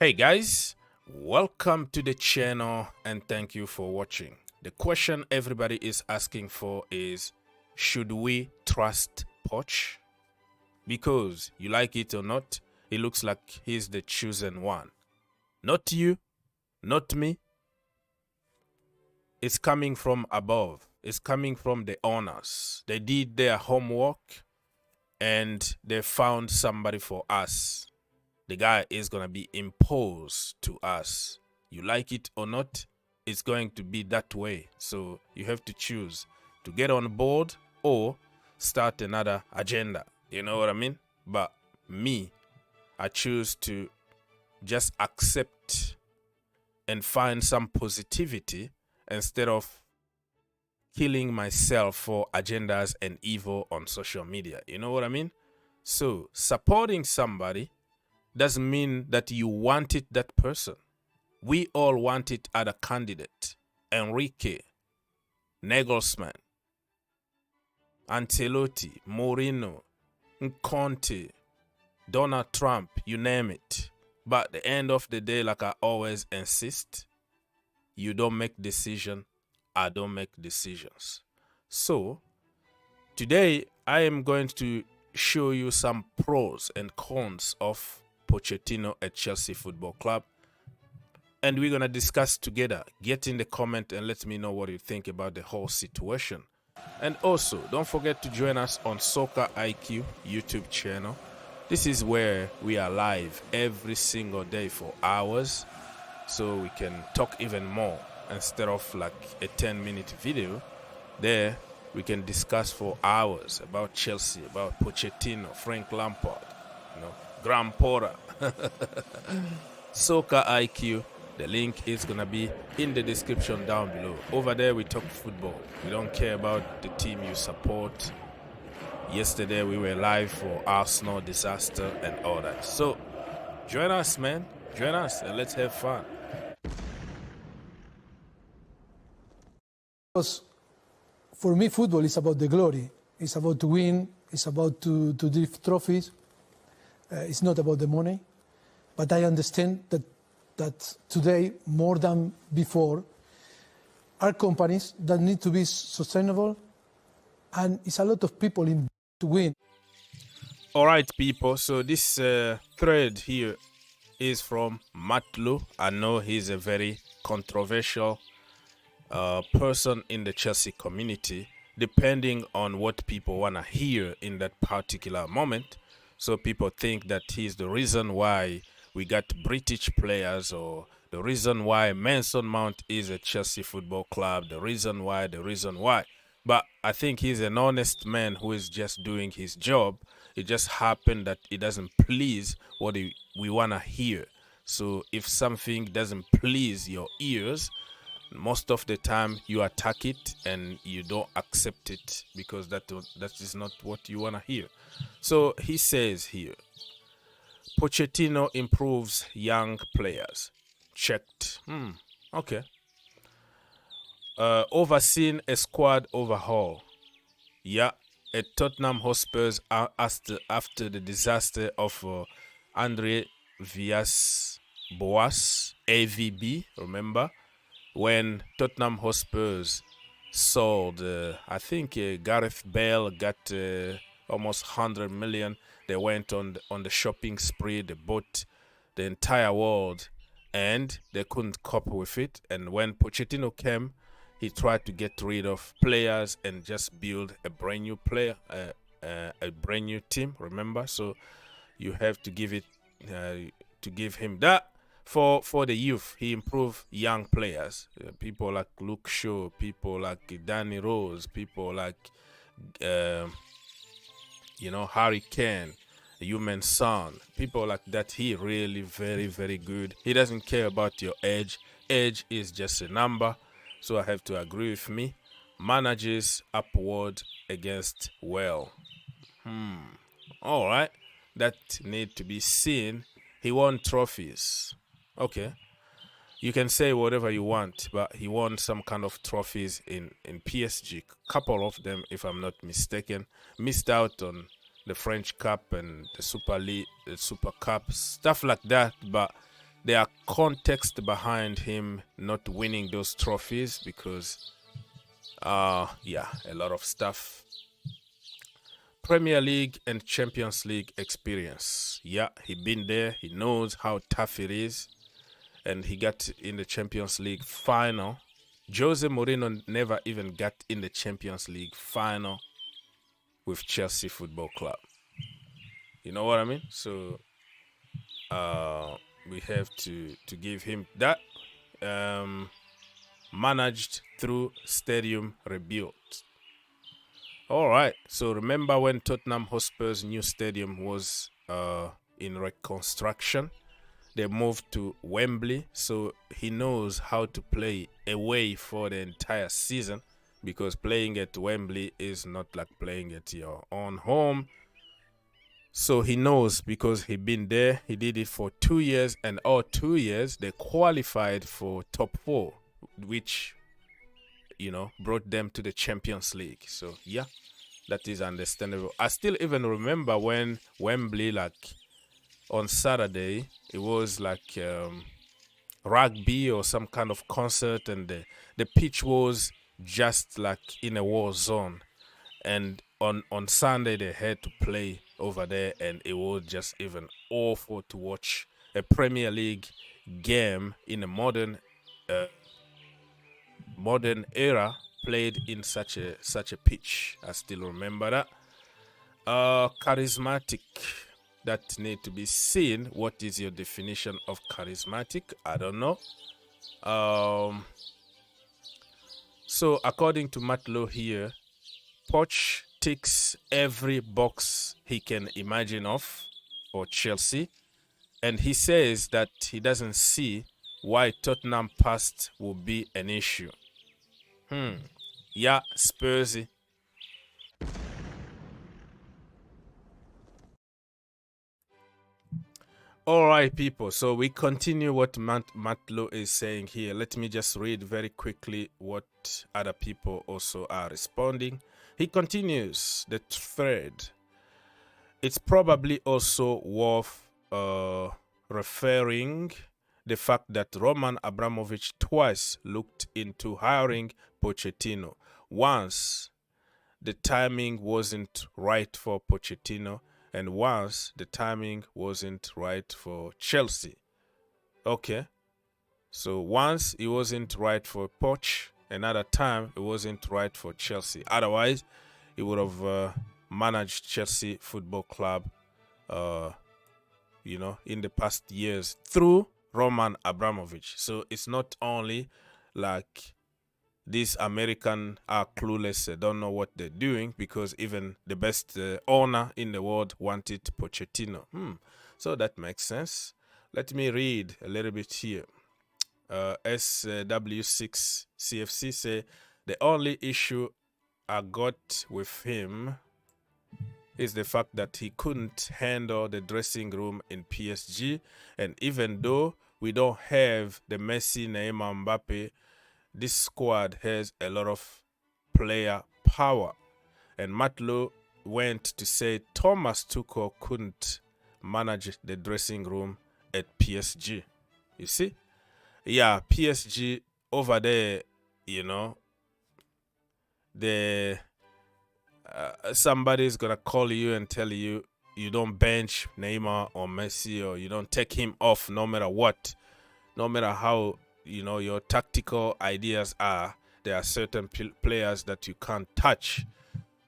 Hey guys, welcome to the channel and thank you for watching. The question everybody is asking for is, should we trust Poch? Because you like it or not, it looks like he's the chosen one. Not you, not me. It's coming from above. It's coming from the owners. They did their homework and they found somebody for us. The guy is going to be imposed to us. You like it or not, it's going to be that way. So you have to choose to get on board or start another agenda. You know what I mean? But me, I choose to just accept and find some positivity instead of killing myself for agendas and evil on social media. You know what I mean? So supporting somebody doesn't mean that you wanted that person. We all wanted other candidate. Enrique, Nagelsmann, Ancelotti, Mourinho, Conte, Donald Trump, you name it. But at the end of the day, like I always insist, you don't make decisions, I don't make decisions. So, today I am going to show you some pros and cons of Pochettino at Chelsea Football Club, and we're gonna discuss together. Get in the comment and let me know what you think about the whole situation. And also don't forget to join us on Soccer IQ YouTube channel. This is where we are live every single day for hours, so we can talk even more instead of like a 10-minute video. There we can discuss for hours about Chelsea, about Pochettino, Frank Lampard, Graham Potter. Soccer IQ, the link is gonna be in the description down below. Over there we talk football. We don't care about the team you support. Yesterday we were live for Arsenal disaster and all that. So join us, man. Join us and let's have fun. Because for me, football is about the glory. It's about to win. It's about to lift trophies. It's not about the money. But I understand that today, more than before, are companies that need to be sustainable, and it's a lot of people in to win. All right, people. So this thread here is from Matlu. I know he's a very controversial person in the Chelsea community, depending on what people want to hear in that particular moment. So people think that he's the reason why we got British players, or the reason why Mason Mount is at Chelsea Football Club, the reason why. But I think he's an honest man who is just doing his job. It just happened that it doesn't please what we want to hear. So if something doesn't please your ears, most of the time you attack it and you don't accept it because that is not what you want to hear. So he says here, Pochettino improves young players. Checked. Okay. Overseen a squad overhaul. Yeah, at Tottenham Hotspurs after the disaster of Andre Villas-Boas, AVB, remember? When Tottenham Hotspurs sold, I think Gareth Bale got almost 100 million. They went on the shopping spree. They bought the entire world, and they couldn't cope with it. And when Pochettino came, he tried to get rid of players and just build a brand new a brand new team. Remember, so you have to give him that. For the youth, he improved young players. People like Luke Shaw, people like Danny Rose, people like Harry Kane, Heung-min Son, people like that. He really very, very good. He doesn't care about your age. Age is just a number. So I have to agree with me. Manages upward against well. All right. That need to be seen. He won trophies. Okay. You can say whatever you want, but he won some kind of trophies in PSG. Couple of them, if I'm not mistaken. Missed out on the French Cup and the Super League, the Super Cup, stuff like that. But there are context behind him not winning those trophies because, yeah, a lot of stuff. Premier League and Champions League experience. Yeah, he been there. He knows how tough it is. And he got in the Champions League final. Jose Mourinho never even got in the Champions League final with Chelsea Football Club. You know what I mean? So we have to give him that. Managed through stadium rebuild. All right. So remember when Tottenham Hotspur's new stadium was in reconstruction? They moved to Wembley, so he knows how to play away for the entire season, because playing at Wembley is not like playing at your own home. So he knows because he been there. He did it for 2 years, and all 2 years they qualified for top 4, which, you know, brought them to the Champions League. So yeah, that is understandable. I still even remember when Wembley, like on Saturday, it was like rugby or some kind of concert, and the pitch was just like in a war zone. And on Sunday they had to play over there, and it was just even awful to watch a Premier League game in a modern era played in such a pitch. I still remember that. Charismatic. That need to be seen. What is your definition of charismatic? I don't know. So according to Matt Lowe here, Poch ticks every box he can imagine of for Chelsea, and he says that he doesn't see why Tottenham past will be an issue. Yeah, Spursy. All right, people. So we continue what Matt Lowe is saying here. Let me just read very quickly what other people also are responding. He continues the thread. It's probably also worth referring the fact that Roman Abramovich twice looked into hiring Pochettino. Once, the timing wasn't right for Pochettino, and once the timing wasn't right for Chelsea. Okay. So once it wasn't right for Poch, another time it wasn't right for Chelsea. Otherwise, he would have managed Chelsea Football Club, you know, in the past years through Roman Abramovich. So it's not only like these Americans are clueless, don't know what they're doing, because even the best owner in the world wanted Pochettino. So that makes sense. Let me read a little bit here. SW6CFC say, the only issue I got with him is the fact that he couldn't handle the dressing room in PSG. And even though we don't have the Messi, Neymar, Mbappe, this squad has a lot of player power. And Matt Lowe went to say Thomas Tuchel couldn't manage the dressing room at PSG. You see? Yeah, PSG over there, you know, somebody's going to call you and tell you you don't bench Neymar or Messi, or you don't take him off no matter what. No matter how, you know, your tactical ideas are, there are certain players that you can't touch,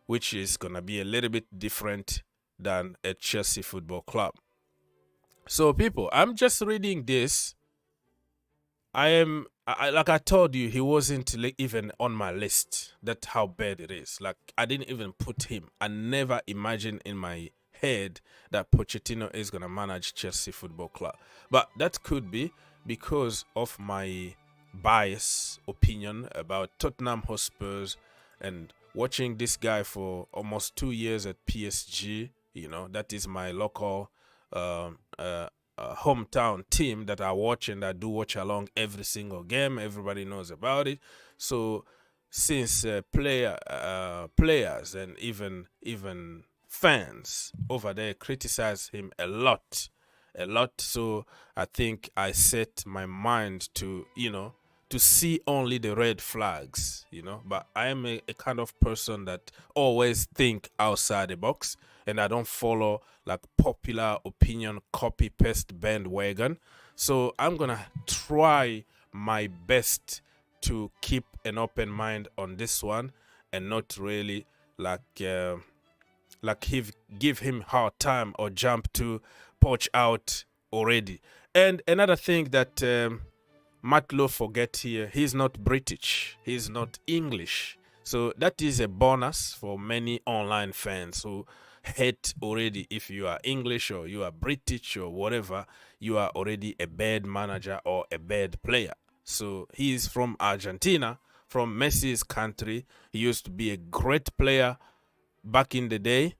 which is going to be a little bit different than at Chelsea Football Club. So, people, I'm just reading this. Like I told you, he wasn't even on my list. That's how bad it is. Like, I didn't even put him. I never imagined in my head that Pochettino is going to manage Chelsea Football Club. But that could be because of my bias opinion about Tottenham Hotspurs and watching this guy for almost 2 years at PSG. You know, that is my local hometown team that I watch, and I do watch along every single game. Everybody knows about it. So since players and even fans over there criticize him a lot a lot. So I think I set my mind to, to see only the red flags, But I am a kind of person that always think outside the box, and I don't follow like popular opinion copy-paste bandwagon. So I'm going to try my best to keep an open mind on this one and not really give him hard time or jump to Poch out already. And another thing that Matlow forget here, he's not British, he's not English. So that is a bonus for many online fans who hate already. If you are English or you are British or whatever, you are already a bad manager or a bad player. So he is from Argentina, from Messi's country. He used to be a great player back in the day.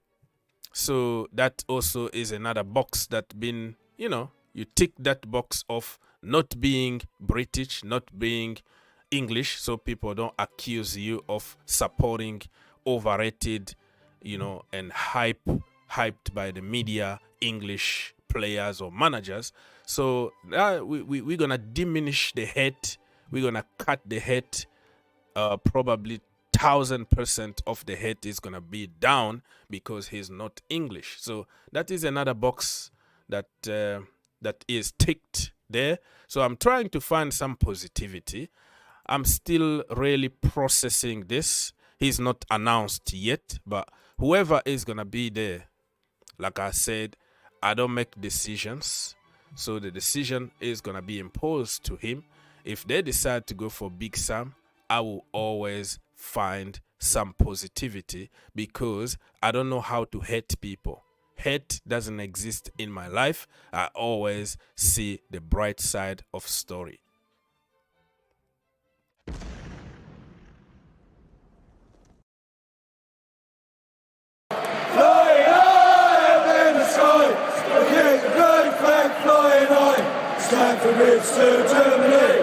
So that also is another box that been, you tick that box of not being British, not being English, so people don't accuse you of supporting overrated, and hyped by the media English players or managers. So we're gonna diminish the hate. We're gonna cut the hate. Probably 1000% of the hate is gonna be down because he's not English. So that is another box that is ticked there. So I'm trying to find some positivity. I'm still really processing this. He's not announced yet, but whoever is gonna be there, like I said, I don't make decisions. So the decision is gonna be imposed to him. If they decide to go for Big Sam, I will always find some positivity because I don't know how to hate people. Hate doesn't exist in my life. I always see the bright side of story. Flying high in the sky, looking at the great flag flying high. It's time for Rich to Germany.